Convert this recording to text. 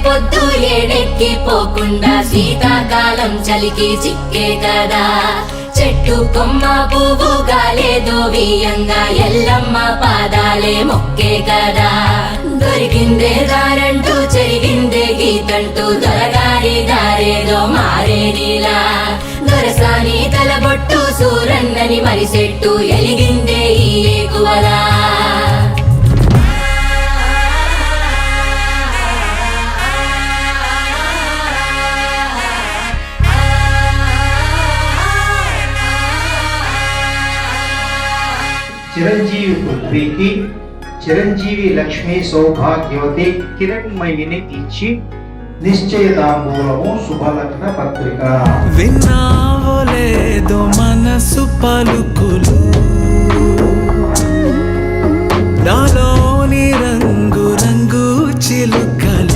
పొద్దు ఏడెక్కి పోకుండా శీతాకాలం చలికి చిక్కే కదా చెట్టు కొమ్మ పువ్వు గాలేదో వియంగా ఎల్లమ్మ పాదాలే మొక్కే కదా దొరికిందే దారంటూ చెరిగిందే గీతంటూ దొరగారి దారేదో మారేదిలా దొరసాని తలబొట్టు సూరన్నని మరిసెట్టు ఎలిగిందే ఈ ఏకువలా చిరంజీవి పృథ్వీకి చిరంజీవి లక్ష్మీ సౌభాగ్యవతి కిరణ్మయిని ఇచ్చి నిశ్చయతాంబూలము శుభలగ్న పత్రిక. విన్నావో లేదో మనసు పలుకులు నాలోని రంగు రంగు చిలుకలు